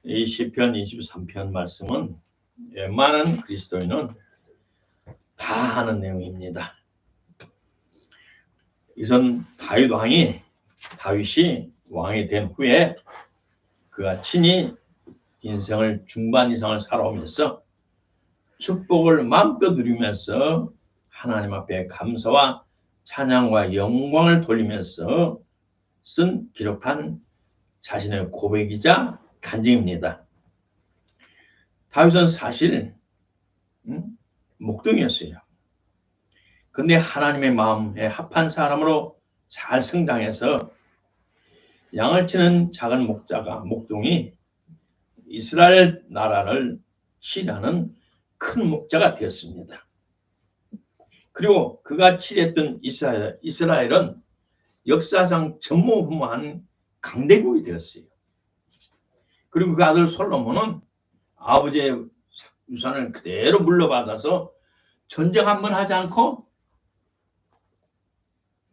이 시편 23편 말씀은 웬만한 그리스도인은 다 하는 내용입니다. 이선 다윗이 왕이 된 후에 그가 친히 인생을 중반 이상을 살아오면서 축복을 마음껏 누리면서 하나님 앞에 감사와 찬양과 영광을 돌리면서 기록한 자신의 고백이자 간증입니다. 다윗은 사실 목동이었어요. 근데 하나님의 마음에 합한 사람으로 잘 성장해서 양을 치는 작은 목동이 이스라엘 나라를 치료하는 큰 목자가 되었습니다. 그리고 그가 치료했던 이스라엘은 역사상 전무후무한 강대국이 되었어요. 그리고 그 아들 솔로몬은 아버지의 유산을 그대로 물려받아서 전쟁 한 번 하지 않고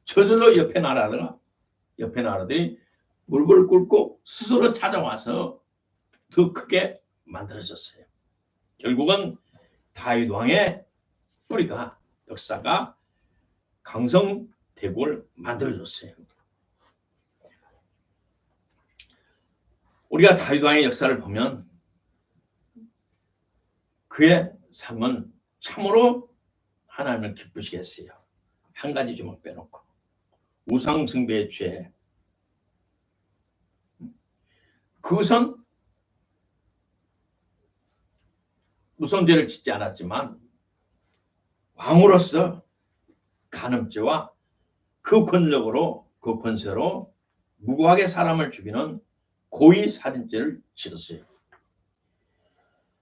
저절로 옆에 나라들이 물불 끓고 스스로 찾아와서 더 크게 만들어졌어요. 결국은 다윗 왕의 뿌리가 역사가 강성대국을 만들어줬어요. 우리가 다윗 왕의 역사를 보면 그의 삶은 참으로 하나님을 기쁘시게 했어요. 한 가지 좀 빼놓고 우상숭배의 죄, 그것은 무슨 죄를 짓지 않았지만 왕으로서 간음죄와 그 권력으로 그 권세로 무고하게 사람을 죽이는 고의 살인죄를 지었어요.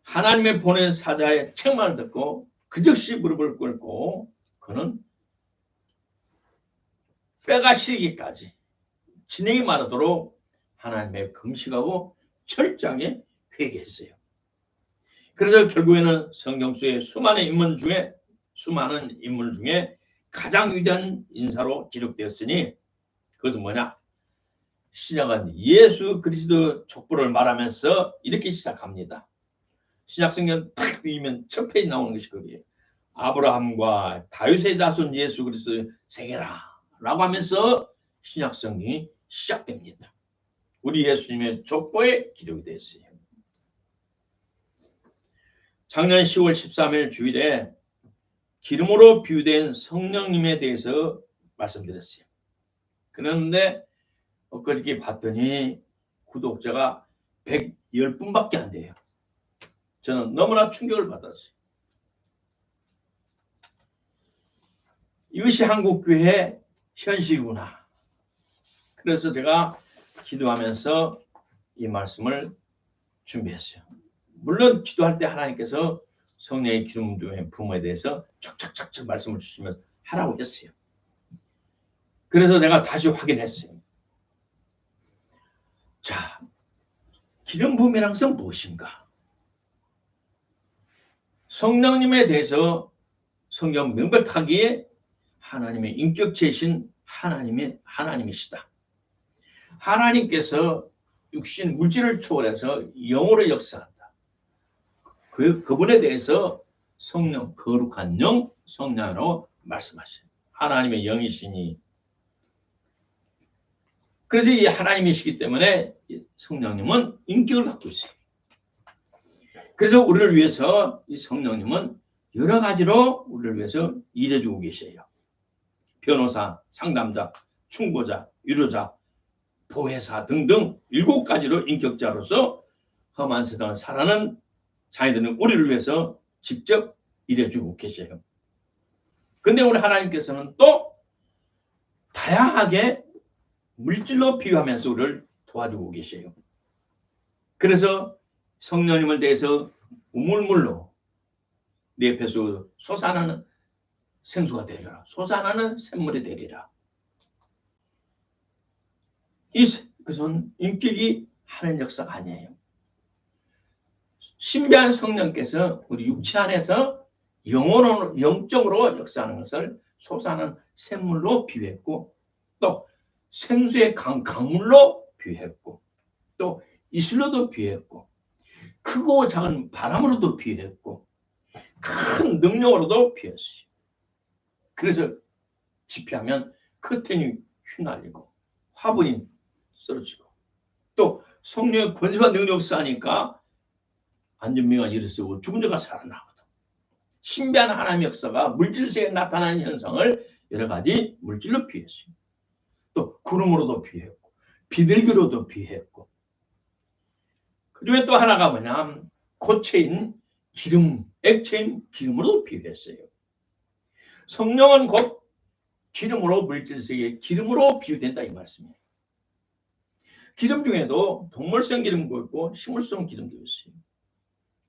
하나님의 보낸 사자의 책망을 듣고 그 즉시 무릎을 꿇고 그는 뼈가 시리기까지 진행이 마르도록 하나님의 금식하고 철저하게 회개했어요. 그래서 결국에는 성경 속의 수많은 인물 중에 가장 위대한 인사로 기록되었으니 그것은 뭐냐? 신약은 예수 그리스도 족보를 말하면서 이렇게 시작합니다. 신약 성경 딱 비면 첫 페이지 나오는 것이 거기에요. 아브라함과 다윗의 자손 예수 그리스도 생애라 라고 하면서 신약 성경이 시작됩니다. 우리 예수님의 족보에 기록이 되어 있어요. 작년 10월 13일 주일에 기름으로 비유된 성령님에 대해서 말씀드렸어요. 그런데 엊그저께 봤더니 구독자가 110분밖에 안 돼요. 저는 너무나 충격을 받았어요. 이것이 한국교회의 현실이구나. 그래서 제가 기도하면서 이 말씀을 준비했어요. 물론 기도할 때 하나님께서 성령의 기름 부음에 대해서 척척척척 말씀을 주시면서 하라고 했어요. 그래서 내가 다시 확인했어요. 자, 기름 부음이란 것은 무엇인가? 성령님에 대해서 성경 명백하게 하나님의 인격체이신 하나님이시다. 하나님께서 육신 물질을 초월해서 영으로 역사한다. 그분에 대해서 성령, 거룩한 영, 성령으로 말씀하셔요. 하나님의 영이시니. 그래서 이 하나님이시기 때문에 성령님은 인격을 갖고 있어요. 그래서 우리를 위해서 이 성령님은 여러 가지로 우리를 위해서 일해주고 계셔요. 변호사, 상담자, 충고자, 위로자, 보혜사 등등 7가지로 인격자로서 험한 세상을 살아가는 자녀들은 우리를 위해서 직접 일해주고 계셔요. 그런데 우리 하나님께서는 또 다양하게 물질로 비유하면서 우리를 도와주고 계셔요. 그래서 성령님을 대해서 우물물로 내 옆에서 솟아나는 생수가 되리라. 솟아나는 샘물이 되리라. 그것은 인격이 하는 역사가 아니에요. 신비한 성령께서 우리 육체 안에서 영적으로 역사하는 것을 솟아나는 샘물로 비유했고 또 생수의 강물로 비유했고 또 이슬로도 비유했고 크고 작은 바람으로도 비유했고 큰 능력으로도 비유했어요. 그래서 집회하면 커튼이 휘날리고 화분이 쓰러지고 또 성령의 권세와 능력 쌓으니까 안전병이가 일어서고 죽은 자가 살아나거든. 신비한 하나님의 역사가 물질세에 나타나는 현상을 여러 가지 물질로 비유했어요. 또 구름으로도 비유했고 비둘기로도 비유했고 그중에 또 하나가 뭐냐 고체인 기름, 액체인 기름으로도 비유했어요. 성령은 곧 기름으로 물질세계 기름으로 비유된다 이 말씀이에요. 기름 중에도 동물성 기름도 있고 식물성 기름도 있어요.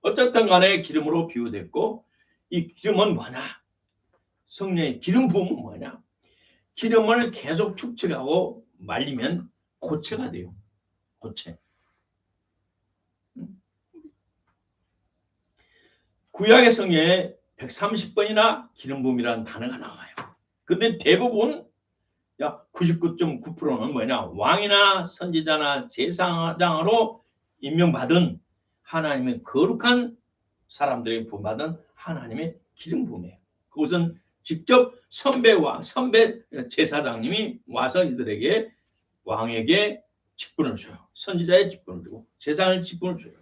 어쨌든 간에 기름으로 비유됐고 이 기름은 뭐냐? 성령의 기름 부음은 뭐냐? 기름을 계속 축적하고 말리면 고체가 돼요. 고체. 구약의 성경에 130번이나 기름 부음이라는 단어가 나와요. 근데 대부분 99.9%는 뭐냐? 왕이나 선지자나 제사장으로 임명받은 하나님의 거룩한 사람들이 부음받은 하나님의 기름 부음이에요. 그것은 직접 선배 제사장님이 와서 이들에게 왕에게 직분을 줘요. 선지자의 직분을 주고 제사장의 직분을 줘요.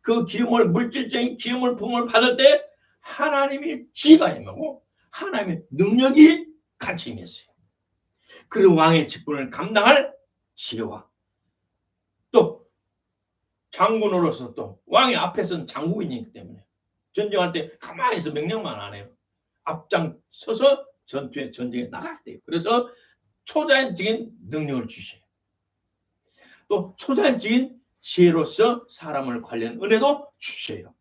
그 기름을 물질적인 기름을 부음을 받을 때 하나님이 지혜가 임하고 하나님의 능력이 같이 임했어요. 그리고 왕의 직분을 감당할 지혜와 또 장군으로서 또 왕의 앞에서는 장군이기 때문에 전쟁할 때 가만히 있어 명령만 안 해요. 앞장서서 전쟁에 나가야 돼요. 그래서 초자연적인 능력을 주셔요. 또 초자연적인 지혜로서 사람을 관련 은혜도 주셔요.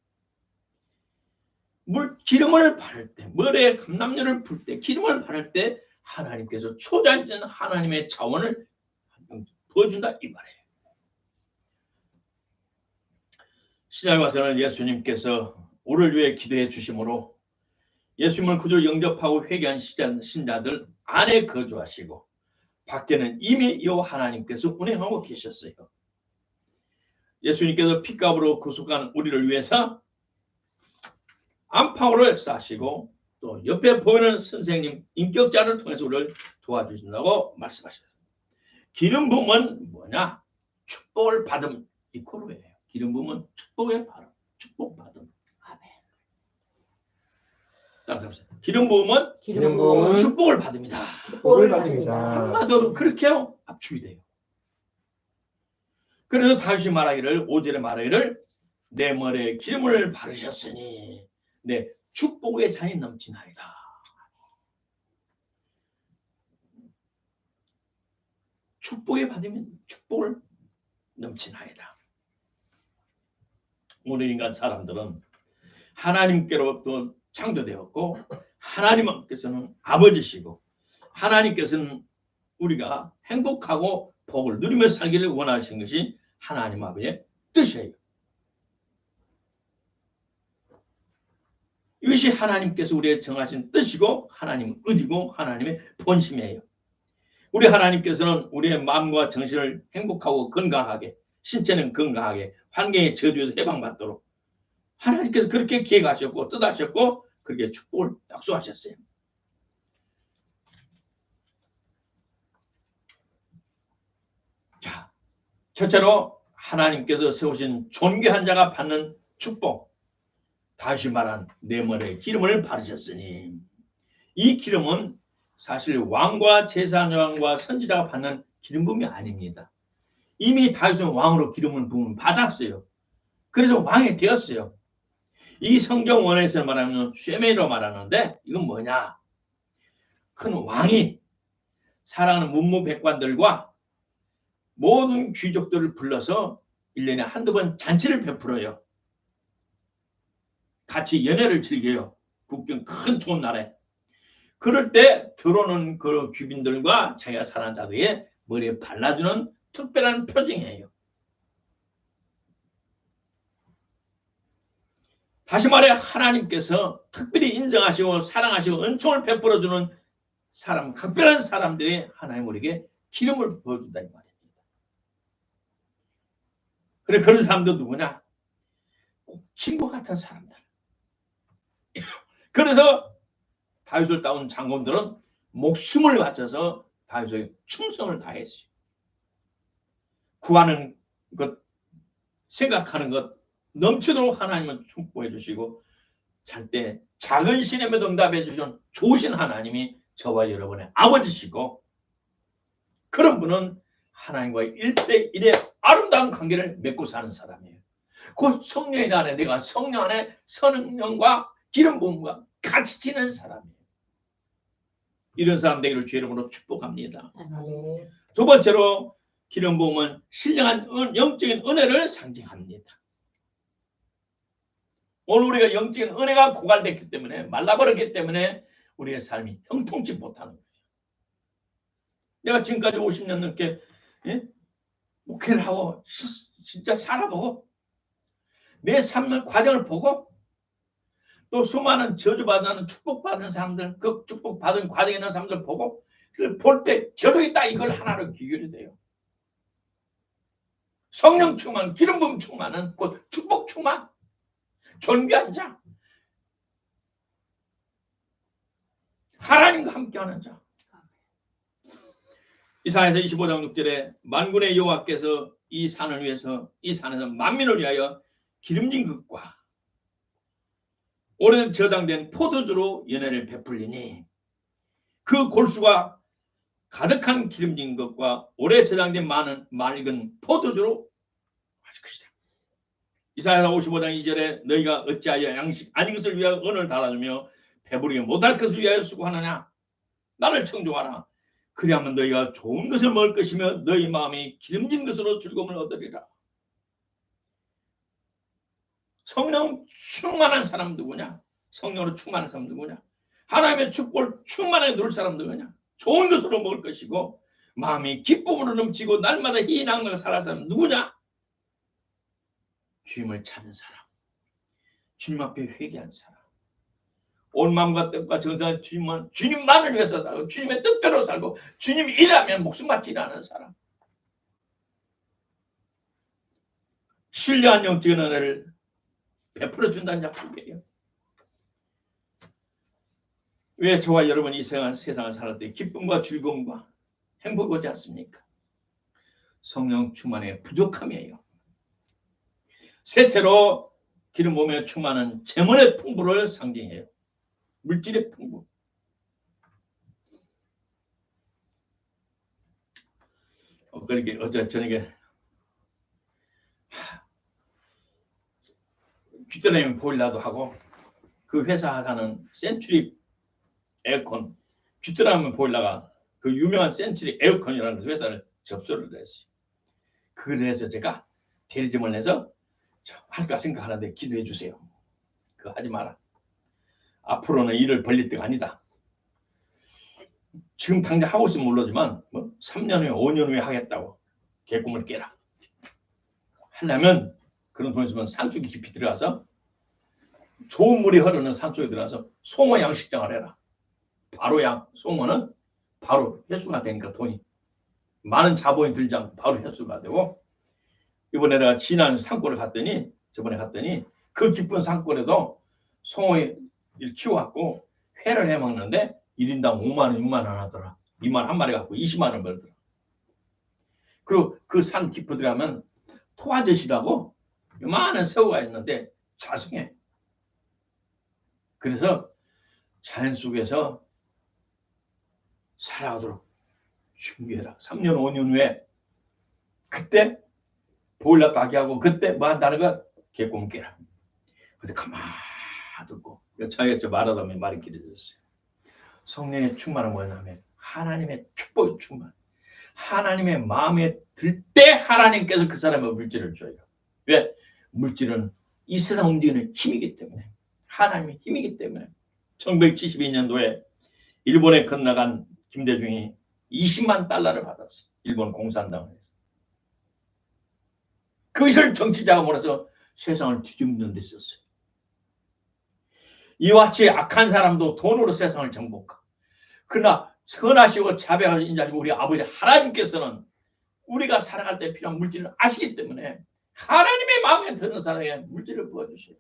기름을 바를 때, 머리에 감람유를 불 때, 기름을 바를 때 하나님께서 초자연적인 하나님의 자원을 부어준다 이 말이에요. 신약 와서는 예수님께서 우리를 위해 기도해 주심으로 예수님을 구주로 영접하고 회개한 신자들 안에 거주하시고 밖에는 이미 여호와 하나님께서 운행하고 계셨어요. 예수님께서 피값으로 구속한 우리를 위해서 안팎으로 역사하시고 또 옆에 보이는 선생님 인격자를 통해서 우리를 도와주신다고 말씀하셨어요. 기름 부음은 뭐냐? 축복을 받음 이코르예요. 기름 부음은 축복의 발음, 축복 받음. 아멘. 기름 부음은 축복을 받습니다. 축복을 받습니다. 한마디로 그렇게 압축이 돼요. 그래서 다시 말하기를 5절에 말하기를 내 머리에 기름을 바르셨으니 내 축복의 잔이 넘치나이다. 축복에 받으면 축복을 넘치나이다. 우리 인간 사람들은 하나님께로부터 창조되었고 하나님께서는 아버지시고 하나님께서는 우리가 행복하고 복을 누리며 살기를 원하신 것이 하나님 아버지의 뜻이에요. 이것이 하나님께서 우리의 정하신 뜻이고 하나님의 의지고 하나님의 본심이에요. 우리 하나님께서는 우리의 마음과 정신을 행복하고 건강하게 신체는 건강하게 환경의 저주에서 해방받도록 하나님께서 그렇게 기획하셨고 뜻하셨고 그렇게 축복을 약속하셨어요. 자, 첫째로 하나님께서 세우신 존귀한 자가 받는 축복. 다시 말한 내 머리에 기름을 바르셨으니 이 기름은 사실 왕과 제사장과 선지자가 받는 기름 부음이 아닙니다. 이미 다윗은 왕으로 기름을 부음 받았어요. 그래서 왕이 되었어요. 이 성경 원에서 말하면 쉐메로 말하는데 이건 뭐냐? 큰 왕이 사랑하는 문무백관들과 모든 귀족들을 불러서 1년에 한두 번 잔치를 베풀어요. 같이 연회를 즐겨요. 국경 큰 좋은 날에. 그럴 때 들어오는 그 귀빈들과 자기가 사랑하는 자들의 머리에 발라주는 특별한 표징이에요. 다시 말해 하나님께서 특별히 인정하시고 사랑하시고 은총을 베풀어주는 사람, 특별한 사람들이 하나님 우리에게 기름을 부어준다 이 말입니다. 그래 그런 사람도 누구냐? 친구 같은 사람들. 그래서 다윗을 따온 장군들은 목숨을 바쳐서 다윗에게 충성을 다했어요. 구하는 것, 생각하는 것 넘치도록 하나님은 축복해 주시고 잘 때 작은 시험에도 응답해 주시는 좋으신 하나님이 저와 여러분의 아버지시고 그런 분은 하나님과의 1대1의 아름다운 관계를 맺고 사는 사람이에요. 그 성령의 안에 내가 성령 안에 성령과 기름 부음과 같이 지내는 사람이에요. 이런 사람 되기를 주의 이름으로 축복합니다. 두 번째로 기름 부음은 신령한 영적인 은혜를 상징합니다. 오늘 우리가 영적인 은혜가 고갈됐기 때문에 말라버렸기 때문에 우리의 삶이 형통치 못하는 거예요. 내가 지금까지 50년 넘게 목회를 하고 진짜 살아보고 내 삶의 과정을 보고 또 수많은 저주받는 축복받은 사람들 그 축복받은 과정에 있는 사람들 보고 볼 때 결국에 딱 이걸 하나로 귀결이 돼요. 성령 충만, 기름 부음 충만은 곧 축복 충만, 존귀한 자, 하나님과 함께하는 자. 이사야서 25장 6절에 만군의 여호와께서 이 산을 위해서 이 산에서 만민을 위하여 기름진 것과 오래된 저장된 포도주로 연회를 베풀리니 그 골수가 가득한 기름진 것과 오래 저장된 많은 맑은 포도주로 마실 것이다. 이사야서 55장 2절에 너희가 어찌하여 양식 아닌 것을 위하여 은을 달아주며 배부르게 못할 것을 위하여 수고하느냐. 나를 청종하라. 그리하면 너희가 좋은 것을 먹을 것이며 너희 마음이 기름진 것으로 즐거움을 얻으리라. 성령 충만한 사람 누구냐? 성령으로 충만한 사람 누구냐? 하나님의 축복을 충만하게 누릴 사람 누구냐? 좋은 것으로 먹을 것이고 마음이 기쁨으로 넘치고 날마다 희망과 살아갈 사람 누구냐? 주님을 찾는 사람, 주님 앞에 회개한 사람, 온 마음과 뜻과 정성을 주님만을 위해서 살고 주님의 뜻대로 살고 주님 일하면 목숨 바치 일하는 사람. 신령한 영적인 은혜를 베풀어 준다는 약속이에요. 왜 저와 여러분이 이 세상을 살을 때 기쁨과 즐거움과 행복이 오지 않습니까? 성령 충만의 부족함이에요. 셋째로 기름 부음에 충만한 재물의 풍부를 상징해요. 물질의 풍부. 그렇게 어제 저녁에 귀뚜라미 보일러도 하고 그 회사 하는 센츄리 에어컨 귀뚜라미 보일러가 그 유명한 센츄리 에어컨이라는 회사를 접수를 했어요. 그래서 제가 대리점을 내서 할까 생각하는데 기도해 주세요. 그거 하지 마라. 앞으로는 일을 벌릴 때가 아니다. 지금 당장 하고 있으면 모르지만 3년 후에 5년 후에 하겠다고 계획금을 깨라. 하려면 그런 돈 있으면 산속에 깊이 들어가서 좋은 물이 흐르는 산속에 들어가서 송어 양식장을 해라. 바로 송어는 바로 회수가 되니까 돈이 많은 자본이 들지 않고 바로 회수가 되고 이번에 내가 지난 산골을 갔더니 저번에 갔더니 그 깊은 산골에도 송어를 키워갖고 회를 해먹는데 1인당 5만 원, 6만 원 하더라. 2만 한 마리 갖고 20만 원 벌더라. 그리고 그 산 깊이 들어가면 토아젖이라고 많은 새우가 있는데 자성해. 그래서 자연 속에서 살아가도록 준비해라. 3년, 5년 후에 그때 보일러 가게하고 그때 뭐 한다는 거 계획금 깨라. 근데 가만히 듣고 여차여차 말하다 보면 말이 길어졌어요. 성령의 충만은 뭐냐면 하나님의 축복의 충만. 하나님의 마음에 들 때 하나님께서 그 사람의 물질을 줘요. 왜? 물질은 이 세상 움직이는 힘이기 때문에 하나님의 힘이기 때문에 1972년도에 일본에 건너간 김대중이 20만 달러를 받았어. 일본 공산당에서. 그것을 정치자가 몰아서 세상을 뒤집는 데 있었어요. 이와 같이 악한 사람도 돈으로 세상을 정복하고 그러나 선하시고 자비하시고 인자하시고 우리 아버지 하나님께서는 우리가 살아갈 때 필요한 물질을 아시기 때문에 하나님의 마음에 드는 사람에게 물질을 부어주세요.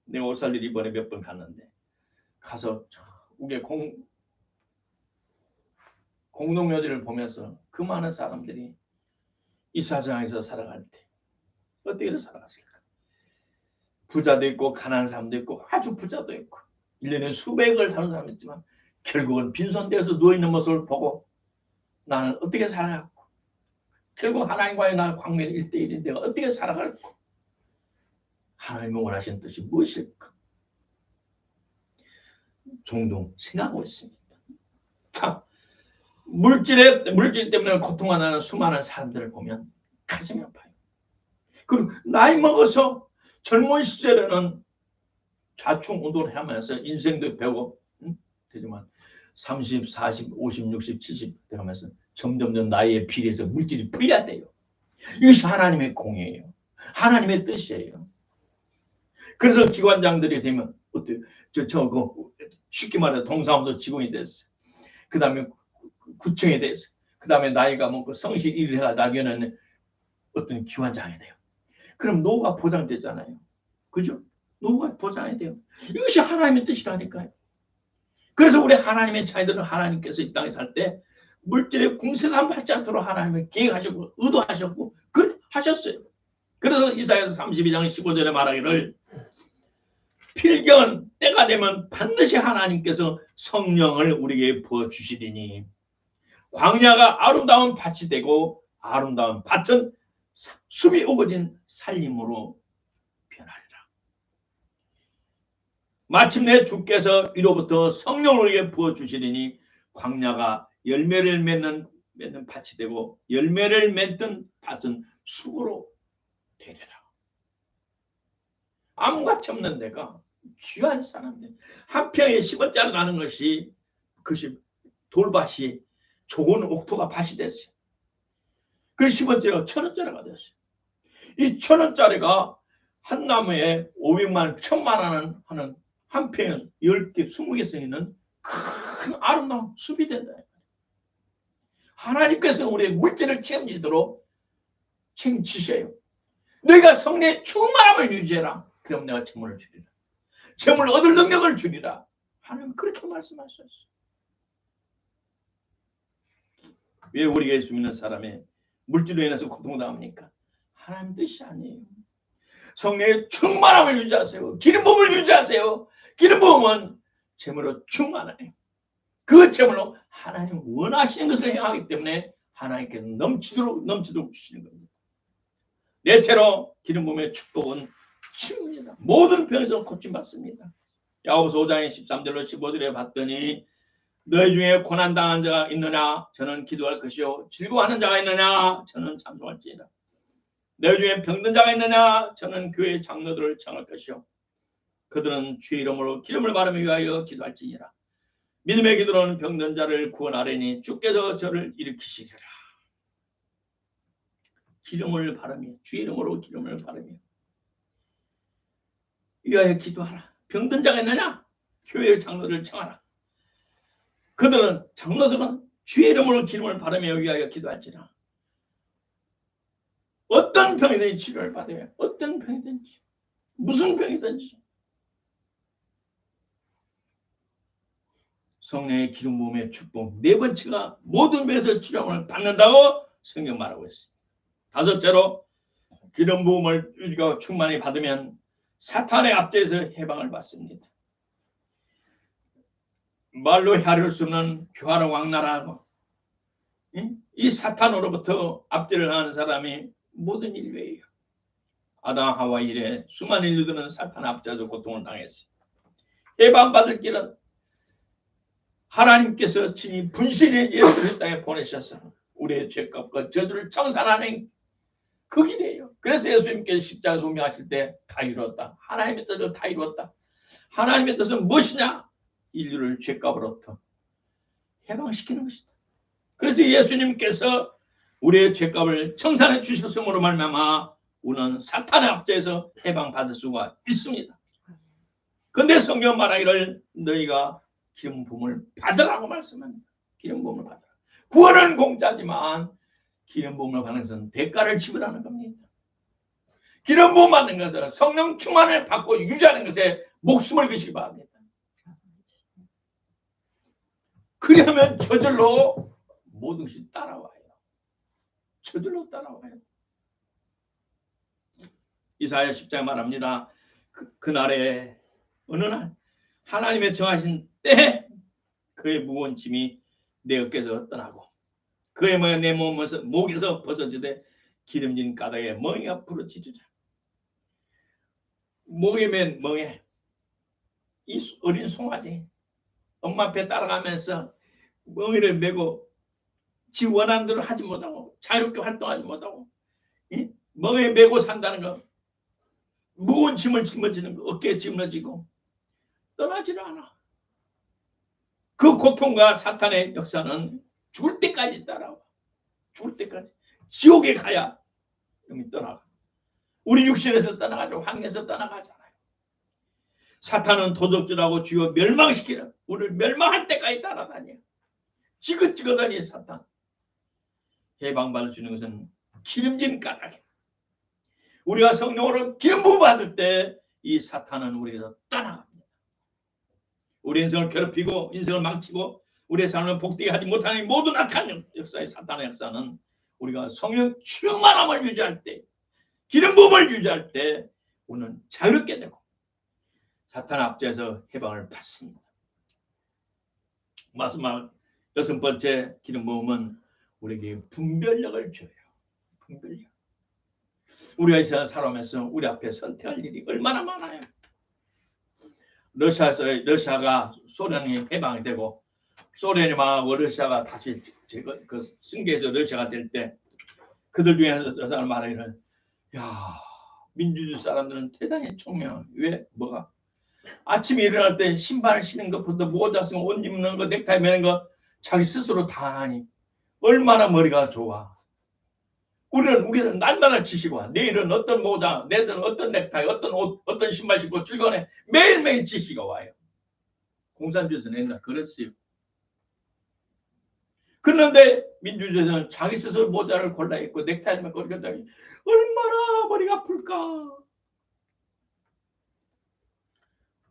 내가 오살리를 이번에 몇 번 갔는데 가서 우리 공동묘지를 보면서 그 많은 사람들이 이 세상에서 살아갈 때 어떻게 살아갔을까? 부자도 있고 가난한 사람도 있고 아주 부자도 있고 1년에 수백을 사는 사람도 있지만 결국은 빈손되어서 누워있는 모습을 보고 나는 어떻게 살아갔고 결국 하나님과의 나 광면 1대1인 내가 어떻게 살아갈고 하나님의 원하시는 뜻이 무엇일까? 종종 생각하고 있습니다. 참 물질 때문에 고통하는 수많은 사람들을 보면 가슴이 아파요. 그리고 나이 먹어서 젊은 시절에는 좌충우돌 하면서 인생도 배우고 되지만 30, 40, 50, 60, 70 되면서 점점점 나이에 비례해서 물질이 풀려야 돼요. 이것이 하나님의 공이에요. 하나님의 뜻이에요. 그래서 기관장들이 되면 어때요? 쉽게 말해 동사무소 직원이 됐어요. 그 다음에 구청이 됐어요. 그 다음에 나이가 먹고 성실 일을 해가 나중에는 어떤 기관장이 돼요. 그럼 노후가 보장되잖아요. 그죠? 노후가 보장이 돼요. 이것이 하나님의 뜻이라니까요. 그래서 우리 하나님의 자녀들은 하나님께서 이 땅에 살 때 물질의 궁색함 받지 않도록 하나님을 계획하셨고 의도하셨고 그렇게 하셨어요. 그래서 이사야서 32장 15절에 말하기를 필경 때가 되면 반드시 하나님께서 성령을 우리에게 부어주시리니 광야가 아름다운 밭이 되고 아름다운 밭은 숲이 우거진 살림으로 변하리라. 마침내 주께서 위로부터 성령을 우리에게 부어주시리니 광야가 열매를 맺는 밭이 되고 열매를 맺던 밭은 숲으로 되리라. 아무같이 없는 데가 귀한 사람들 한 평에 10원짜리 나는 것이 그것이 돌밭이 좋은 옥토가 밭이 됐어요. 그래서 10원짜리가 1000원짜리가 됐어요. 이 1000원짜리가 한 나무에 500만 원, 1000만 원 하는 한 평에 10개, 20개 쓰이는 큰 아름다운 숲이 된다. 하나님께서 우리의 물질을 책임지도록 책임지셔요. 너희가 성령의 충만함을 유지해라. 그럼 내가 재물을 주리라. 재물을 얻을 능력을 주리라. 하나님 그렇게 말씀하셨어요. 왜 우리가 예수 믿는 사람의 물질로 인해서 고통당합니까? 하나님 뜻이 아니에요. 성령의 충만함을 유지하세요. 기름 부음을 유지하세요. 기름 부음은 재물로 충만해요. 그 재물로 하나님 원하시는 것을 행하기 때문에 하나님께서 넘치도록 주시는 겁니다. 넷째로 기름 부음의 축복은 치유입니다. 모든 병에서 고침받습니다. 야고보서 5장의 13절로 15절에 봤더니 너희 중에 고난당한 자가 있느냐 저는 기도할 것이요 즐거워하는 자가 있느냐 저는 찬송할지니라. 너희 중에 병든 자가 있느냐 저는 교회 장로들을 청할 것이요 그들은 주의 이름으로 기름을 바르며 위하여 기도할지니라. 믿음의 기도로는 병든 자를 구원하려니 주께서 저를 일으키시리라. 기름을 바르며 주의 이름으로 기름을 바르며 위하여 기도하라. 병든 자가 있느냐 교회 장로들을 청하라. 그들은 장로들은 주의 이름으로 기름을 바르며 위하여 기도할지라. 어떤 병이든지 치료를 받아야 어떤 병이든지 무슨 병이든지 성령의 기름 부음의 축복 네 번째가 모든 병에서 치료를 받는다고 성경 말하고 있습니다. 다섯째로 기름 부음을 우리가 충만히 받으면 사탄의 압제에서 해방을 받습니다. 말로 헤아릴 수 없는 교활한 왕나라하고 이 사탄으로부터 압제를 하는 사람이 모든 인류예요. 아담 하와 이래 수많은 인류들은 사탄 압제에서 고통을 당했어요. 해방받을 길은 하나님께서 친히 분신의 예수를 땅에 보내셔서 우리의 죄값과 저주를 청산하는 그 길이에요. 그래서 예수님께서 십자가 운명하실 때 다 이루었다. 하나님의 뜻을 다 이루었다. 하나님의 뜻은 무엇이냐? 인류를 죄값으로부터 해방시키는 것이다. 그래서 예수님께서 우리의 죄값을 청산해 주셨음으로 말미암아 우리는 사탄의 압제에서 해방받을 수가 있습니다. 그런데 성경 말하기를 너희가 기름 부음을 받으라고 말씀합니다. 기름 부음을 받으라. 구원은 공짜지만 기름 부음을 받는 것은 대가를 지불하는 겁니다. 기름 부음 받는 것은 성령 충만을 받고 유지하는 것에 목숨을 거시기 바랍니다. 그러면 저절로 모든 것이 따라와요. 저절로 따라와요. 이사야 10장 말합니다. 그날에 어느 날 하나님의 정하신 때에 그의 무거운 짐이 내 어깨에서 떠나고 그의 내 목에서 벗어지되 기름진 가닥에 멍에가 부러지리라. 목에 맨 멍에 이 어린 송아지 엄마 앞에 따라가면서 멍에를 메고 지 원하는 대로 하지 못하고 자유롭게 활동하지 못하고 멍에 메고 산다는 거, 무거운 짐을 짊어지는 거, 어깨에 짊어지고 떠나지를 않아. 그 고통과 사탄의 역사는 죽을 때까지 따라와. 죽을 때까지. 지옥에 가야 여기 떠나가. 우리 육신에서 떠나가죠. 환경에서 떠나가잖아요. 사탄은 도적질하고 주여 멸망시키는, 우리를 멸망할 때까지 따라다녀. 지긋지긋하니 사탄. 해방받을 수 있는 것은 기름진 까닭에 우리가 성령으로 기름 부음 받을 때 이 사탄은 우리에서 떠나갑니다. 우리 인생을 괴롭히고 인생을 망치고 우리의 삶을 복되게 하지 못하는 모든 악한 역사의 사탄의 역사는 우리가 성령 충만함을 유지할 때, 기름 부음을 유지할 때 우리는 자유롭게 되고 사탄 압제에서 해방을 받습니다. 마지막 6번째 기름 부음은 우리에게 분별력을 줘요. 분별력. 우리가 이 세상 살아오면서 우리 앞에 선택할 일이 얼마나 많아요. 러시아가 소련이 해방이 되고 소련이 망하고 러시아가 다시 그 승계해서 러시아가 될 때 그들 중에서 저 사람 말하기를, 야, 민주주의 사람들은 대단히 총명해. 왜? 뭐가? 아침에 일어날 때 신발 신는 것부터 모자 쓰고 옷 입는 거, 넥타이 매는 거 자기 스스로 다 하니 얼마나 머리가 좋아. 우리는 날마다 지시고 와. 내일은 어떤 모자, 내일은 어떤 넥타이, 어떤 옷, 어떤 신발 신고 출근해. 매일매일 지시가 와요. 공산주의에서는 옛날 그랬어요. 그런데 민주주의에서는 자기 스스로 모자를 골라 입고 넥타이만 걸겠다니 얼마나 머리가 아플까.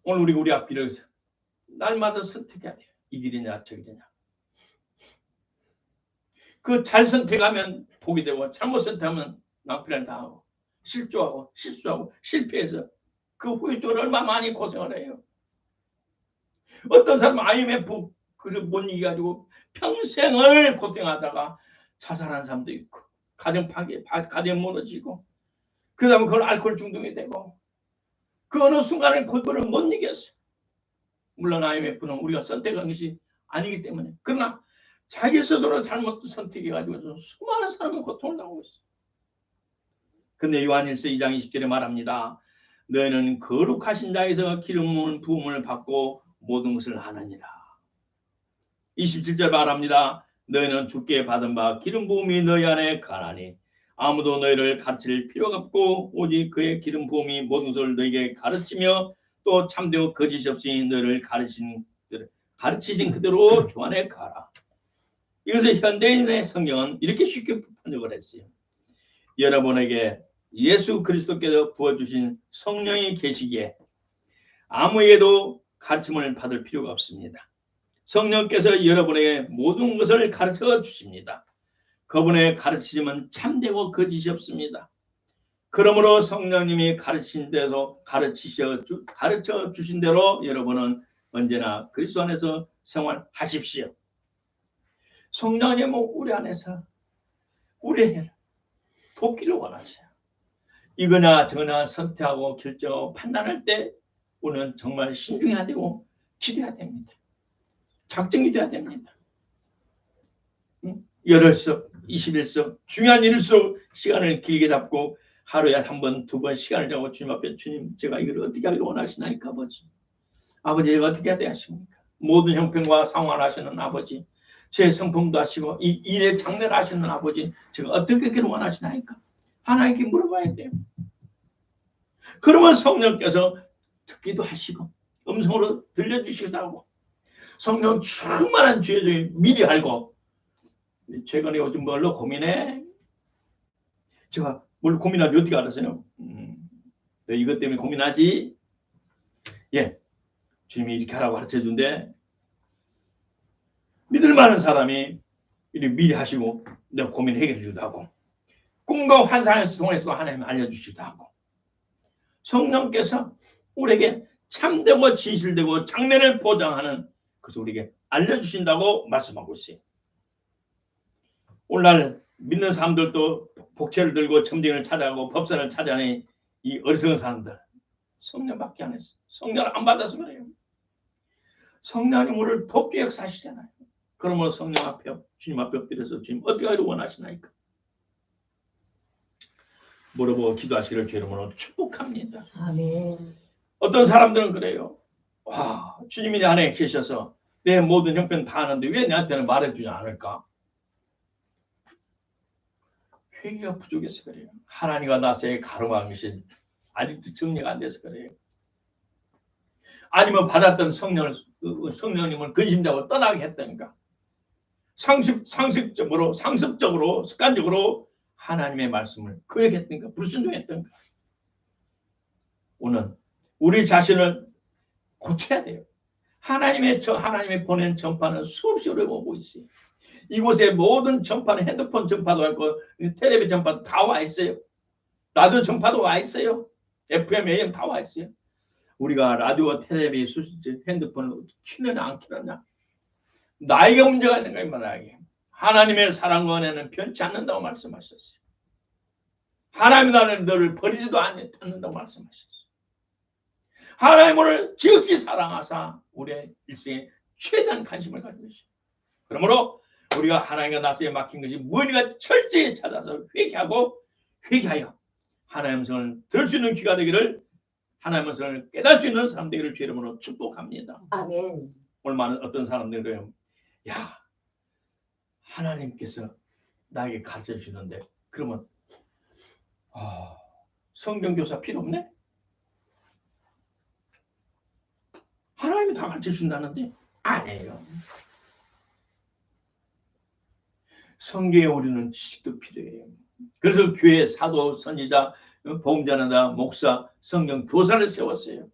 오늘 우리 앞길을 날마다 선택해야 돼요. 이 길이냐 저 길이냐. 그 잘 선택하면 복이 되고 잘못 선택하면 낭패를 당하고 실조하고 실수하고 실패해서 그 후유증을 얼마나 많이 고생을 해요. 어떤 사람은 IMF 그걸 못 이겨가지고 평생을 고생하다가 자살한 사람도 있고 가정 파괴, 가정 무너지고 그 다음에 그걸 알코올 중독이 되고 그 어느 순간에 그거를 못 이겼어요. 물론 IMF는 우리가 선택한 것이 아니기 때문에, 그러나 자기 스스로 잘못 선택해가지고 수많은 사람이 고통을 당하고 있어요. 근데 요한일서 2장 20절에 말합니다. 너희는 거룩하신 자에서 기름 부음을 받고 모든 것을 하느니라. 27절 말합니다. 너희는 주께 받은 바 기름 부음이 너희 안에 가나니 아무도 너희를 가르칠 필요가 없고 오직 그의 기름 부음이 모든 것을 너희에게 가르치며 또 참되고 거짓이 없이 너희를 가르치신 그대로 주 안에 가라. 이것을 현대인의 성경은 이렇게 쉽게 번역을 했어요. 여러분에게 예수 그리스도께서 부어주신 성령이 계시기에 아무에게도 가르침을 받을 필요가 없습니다. 성령께서 여러분에게 모든 것을 가르쳐 주십니다. 그분의 가르치심은 참되고 거짓이 없습니다. 그러므로 성령님이 가르쳐 주신 대로 여러분은 언제나 그리스도 안에서 생활하십시오. 성령님은 우리 안에서 우리의 돕기를 원하셔요. 이거나 저거나 선택하고 결정하고 판단할 때 우리는 정말 신중해야 되고 기도해야 됩니다. 작정이 돼야 됩니다. 8석, 21석 중요한 일일수록 시간을 길게 잡고 하루에 한 번, 두 번 시간을 잡고 주님 앞에, 주님 제가 이걸 어떻게 하기를 원하시나이까 아버지. 아버지 제가 어떻게 해야 되십니까? 모든 형편과 상황을 하시는 아버지, 제 성품도 하시고 이 일의 장래를 하시는 아버지, 제가 어떻게 하기를 원하시나이까? 하나님께 물어봐야 돼요. 그러면 성령께서 듣기도 하시고 음성으로 들려주시기도 하고 성령 충만한 주의 중에 미리 알고, 최근에 요즘 뭘로 고민해? 제가 뭘 고민하지 어떻게 알았어요? 너 이것 때문에 고민하지? 예, 주님이 이렇게 하라고 가르쳐준대. 믿을 만한 사람이 이렇게 미리 하시고 내 고민 해결해 주기도 하고 꿈과 환상을 통해서 하나님 알려주시기도 하고 성령께서 우리에게 참되고 진실되고 장래를 보장하는 그것을 우리에게 알려주신다고 말씀하고 있어요. 오늘날 믿는 사람들도 복채를 들고 점쟁이를 찾아가고 법사를 찾아내는 이 어리석은 사람들 성령밖에 안 했어. 성령을 안 받아서 그래요. 성령님 우리를 돕게 역사하시잖아요. 그러면 성령 앞에 주님 앞에 엎드려서 주님 어떻게 하기를 원하시나이까 물어보고 기도하시기를 주 이름으로 축복합니다. 아멘. 어떤 사람들은 그래요. 와, 주님이 내 안에 계셔서 내 모든 형편 다 아는데 왜 내한테는 말해주지 않을까? 회개가 부족해서 그래요. 하나님과 나서의 가름한 것이 아직도 정리가 안 돼서 그래요. 아니면 받았던 성령님을 근심자고 떠나게 했다니까. 상습적으로 습관적으로 하나님의 말씀을 거역했던가 불순종했던가. 오늘 우리 자신을 고쳐야 돼요. 하나님의 보낸 전파는 수없이 오고 있어요. 이곳에 모든 전파는 핸드폰 전파도 있고 텔레비전 전파도 다 와 있어요. 라디오 전파도 와 있어요. FM, AM 다 와 있어요. 우리가 라디오와 텔레비전, 핸드폰을 키느냐 안 키느냐 나이가 문제가 있는 거예요. 만약에 하나님의 사랑과 은혜는 변치 않는다고 말씀하셨어요. 하나님 나는 너를 버리지도 않는다고 말씀하셨어요. 하나님을 지극히 사랑하사 우리의 일생에 최대한 관심을 가지고 계십니다. 그러므로 우리가 하나님과 나서에 막힌 것이 무엇인가 철저히 찾아서 회개하여 하나님의 음성을 들을 수 있는 귀가 되기를 하나님의 음성을 깨달을 수 있는 사람 되기를 주 이름으로 축복합니다. 아멘. 오늘 많은 어떤 사람들은 야 하나님께서 나에게 가르쳐 주시는데 그러면 성경교사 필요 없네? 하나님이 다 가르쳐 준다는데 아니에요. 성경에 우리는 지식도 필요해요. 그래서 교회 사도, 선지자, 보험자나 목사, 성경 교사를 세웠어요.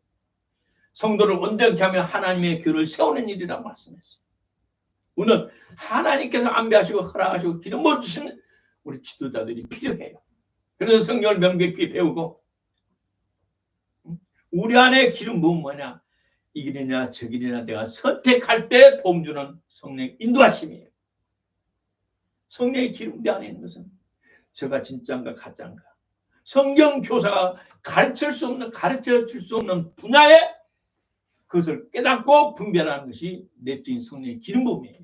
성도를 온전케 하며 하나님의 교회를 세우는 일이라고 말씀했어요. 오늘 하나님께서 안배하시고 허락하시고 기름 부어주시는 우리 지도자들이 필요해요. 그래서 성경을 명백히 배우고 우리 안에 기름 부은 뭐냐? 이 길이냐 저 길이냐 내가 선택할 때 도움 주는 성령의 인도하심이에요. 성령의 기름 내 안에 있는 것은 저가 진짜인가 가짜인가 성경 교사가 가르쳐 줄 수 없는 분야에 그것을 깨닫고 분별하는 것이 내적인 성령의 기름 부음이에요.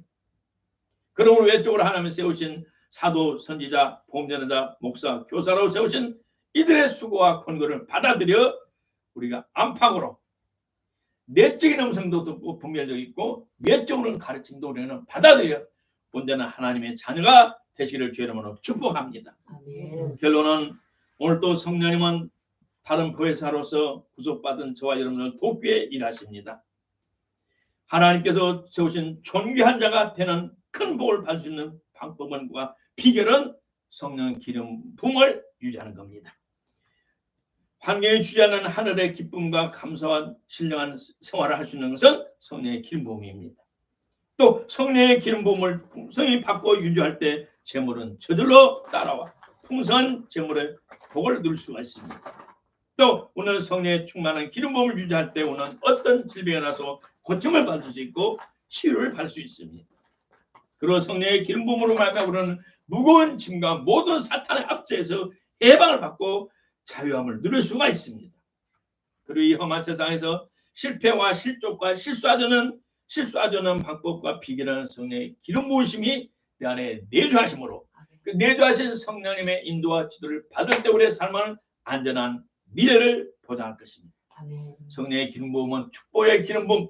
그러므로 외적으로 하나님이 세우신 사도, 선지자, 보험자자, 목사, 교사로 세우신 이들의 수고와 권고를 받아들여 우리가 안팎으로 내적인 음성도 듣고 분별력 있고 외적으로는 가르침도 우리는 받아들여 온전한 하나님의 자녀가 되시기를 주의 이름으로 축복합니다. 아멘. 결론은 오늘 또 성령님은 다른 보혜사로서 구속받은 저와 여러분을 돕기 위해 일하십니다. 하나님께서 세우신 존귀한 자가 되는 큰 복을 받을 수 있는 방법과 비결은 성령 기름 부음을 유지하는 겁니다. 환경에 주지하는 하늘의 기쁨과 감사와 신령한 생활을 할 수 있는 것은 성령의 기름 부음입니다. 또 성령의 기름 부음을 풍성히 받고 유지할 때 재물은 저절로 따라와 풍성한 재물의 복을 누릴 수가 있습니다. 또 오늘 성령의 충만한 기름 부음을 유지할 때 오는 어떤 질병이 나서 고침을 받을 수 있고 치유를 받을 수 있습니다. 그리고 성령의 기름 부음으로 말미암아 우리는 무거운 짐과 모든 사탄의 압제에서 해방을 받고 자유함을 누릴 수가 있습니다. 그리고 이 험한 세상에서 실패와 실족과 실수하려는 방법과 비결은 성령의 기름 부으심이 내 안에 내주하심으로 그 내주하신 성령님의 인도와 지도를 받을 때 우리의 삶은 안전한 미래를 보장할 것입니다. 아멘. 성령의 기름 부음은 축복의 기름 부음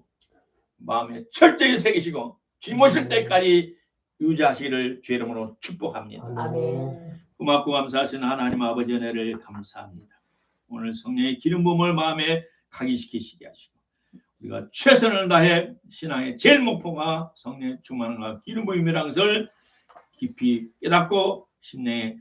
마음에 철저히 새기시고 주님 오실 때까지 유지하시기를 주의 이름으로 축복합니다. 아멘. 고맙고 감사하신 하나님 아버지 은혜를 감사합니다. 오늘 성령의 기름 부음을 마음에 각인시키시게 하시고 우리가 최선을 다해 신앙의 제일 목표가 성령의 충만과 기름 부음이라는 것을 깊이 깨닫고 심령에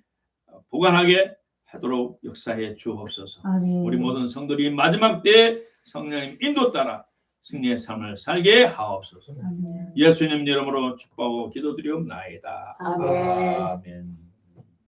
보관하게 하도록 역사해 주옵소서. 아멘. 우리 모든 성도들이 마지막 때 성령님 인도 따라 승리의 삶을 살게 하옵소서. 아멘. 예수님 이름으로 축복하고 기도드리옵나이다. 아멘. 아멘.